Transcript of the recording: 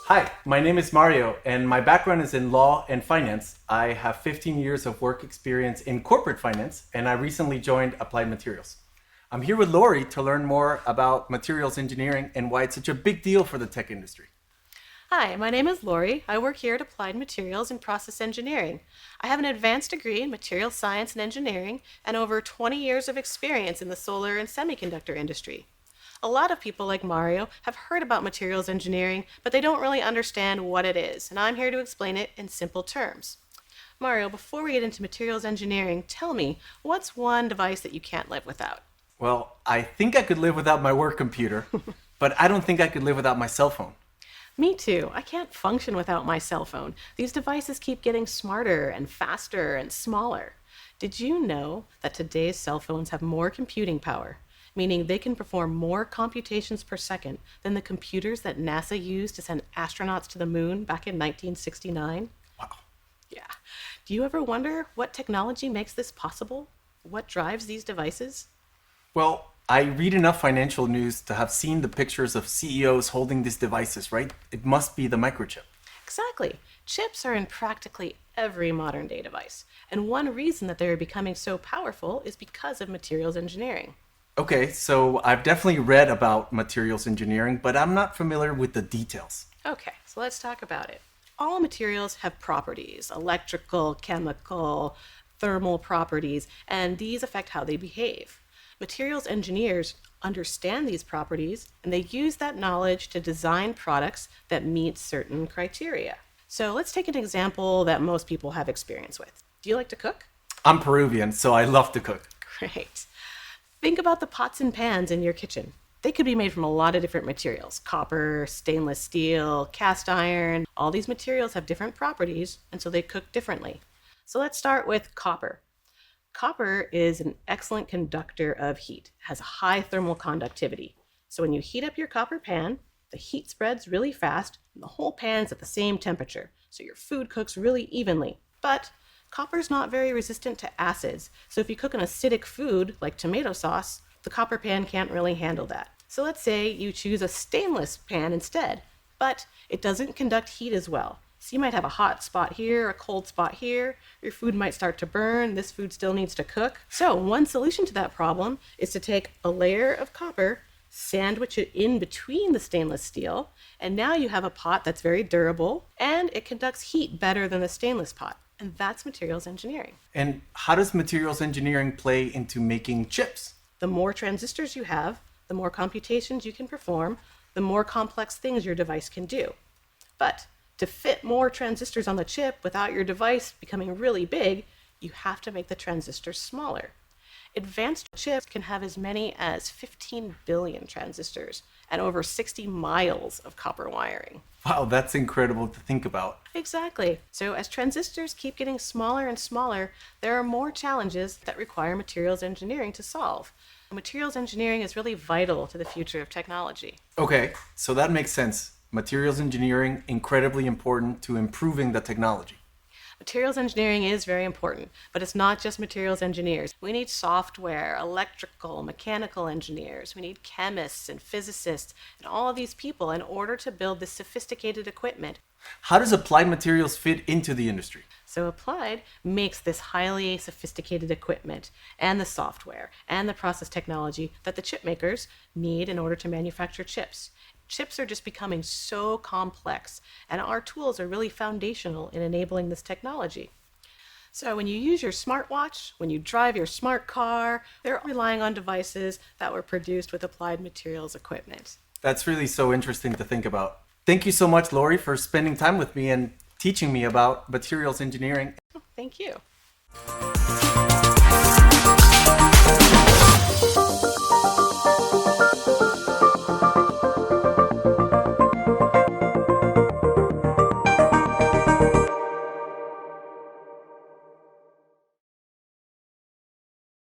Hi, my name is Mario, and my background is in law and finance. I have 15 years of work experience in corporate finance, and I recently joined Applied Materials. I'm here with Lori to learn more about materials engineering and why it's such a big deal for the tech industry. Hi, my name is Lori. I work here at Applied Materials in Process Engineering. I have an advanced degree in materials science and engineering and over 20 years of experience in the solar and semiconductor industry. A lot of people like Mario have heard about materials engineering, but they don't really understand what it is, and I'm here to explain it in simple terms. Mario, before we get into materials engineering, tell me, what's one device that you can't live without? Well, I think I could live without my work computer, but I don't think I could live without my cell phone. Me too. I can't function without my cell phone. These devices keep getting smarter and faster and smaller. Did you know that today's cell phones have more computing power, meaning they can perform more computations per second than the computers that NASA used to send astronauts to the moon back in 1969? Wow. Yeah. Do you ever wonder what technology makes this possible? What drives these devices? Well, I read enough financial news to have seen the pictures of CEOs holding these devices, right? It must be the microchip. Exactly. Chips are in practically every modern day device. And one reason that they are becoming so powerful is because of materials engineering. Okay, so I've definitely read about materials engineering, but I'm not familiar with the details. Okay, so let's talk about it. All materials have properties, electrical, chemical, thermal properties, and these affect how they behave. Materials engineers understand these properties, and they use that knowledge to design products that meet certain criteria. So let's take an example that most people have experience with. Do you like to cook? I'm Peruvian, so I love to cook. Great. Think about the pots and pans in your kitchen. They could be made from a lot of different materials: copper, stainless steel, cast iron. All these materials have different properties, and so they cook differently. So let's start with copper. Copper is an excellent conductor of heat. It has a high thermal conductivity. So when you heat up your copper pan, the heat spreads really fast, and the whole pan's at the same temperature, so your food cooks really evenly. But copper's not very resistant to acids, so if you cook an acidic food like tomato sauce, the copper pan can't really handle that. So let's say you choose a stainless pan instead, but it doesn't conduct heat as well. So you might have a hot spot here, a cold spot here, your food might start to burn, this food still needs to cook. So one solution to that problem is to take a layer of copper, sandwich it in between the stainless steel, and now you have a pot that's very durable, and it conducts heat better than the stainless pot. And that's materials engineering. And how does materials engineering play into making chips? The more transistors you have, the more computations you can perform, the more complex things your device can do. But to fit more transistors on the chip without your device becoming really big, you have to make the transistors smaller. Advanced chips can have as many as 15 billion transistors and over 60 miles of copper wiring. Wow, that's incredible to think about. Exactly. So as transistors keep getting smaller and smaller, there are more challenges that require materials engineering to solve. Materials engineering is really vital to the future of technology. Okay, so that makes sense. Materials engineering, incredibly important to improving the technology. Materials engineering is very important, but it's not just materials engineers. We need software, electrical, mechanical engineers. We need chemists and physicists and all of these people in order to build this sophisticated equipment. How does Applied Materials fit into the industry? So Applied makes this highly sophisticated equipment and the software and the process technology that the chip makers need in order to manufacture chips. Chips are just becoming so complex, and our tools are really foundational in enabling this technology. So when you use your smartwatch, when you drive your smart car, they're relying on devices that were produced with Applied Materials equipment. That's really so interesting to think about. Thank you so much, Lori, for spending time with me and teaching me about materials engineering. Thank you.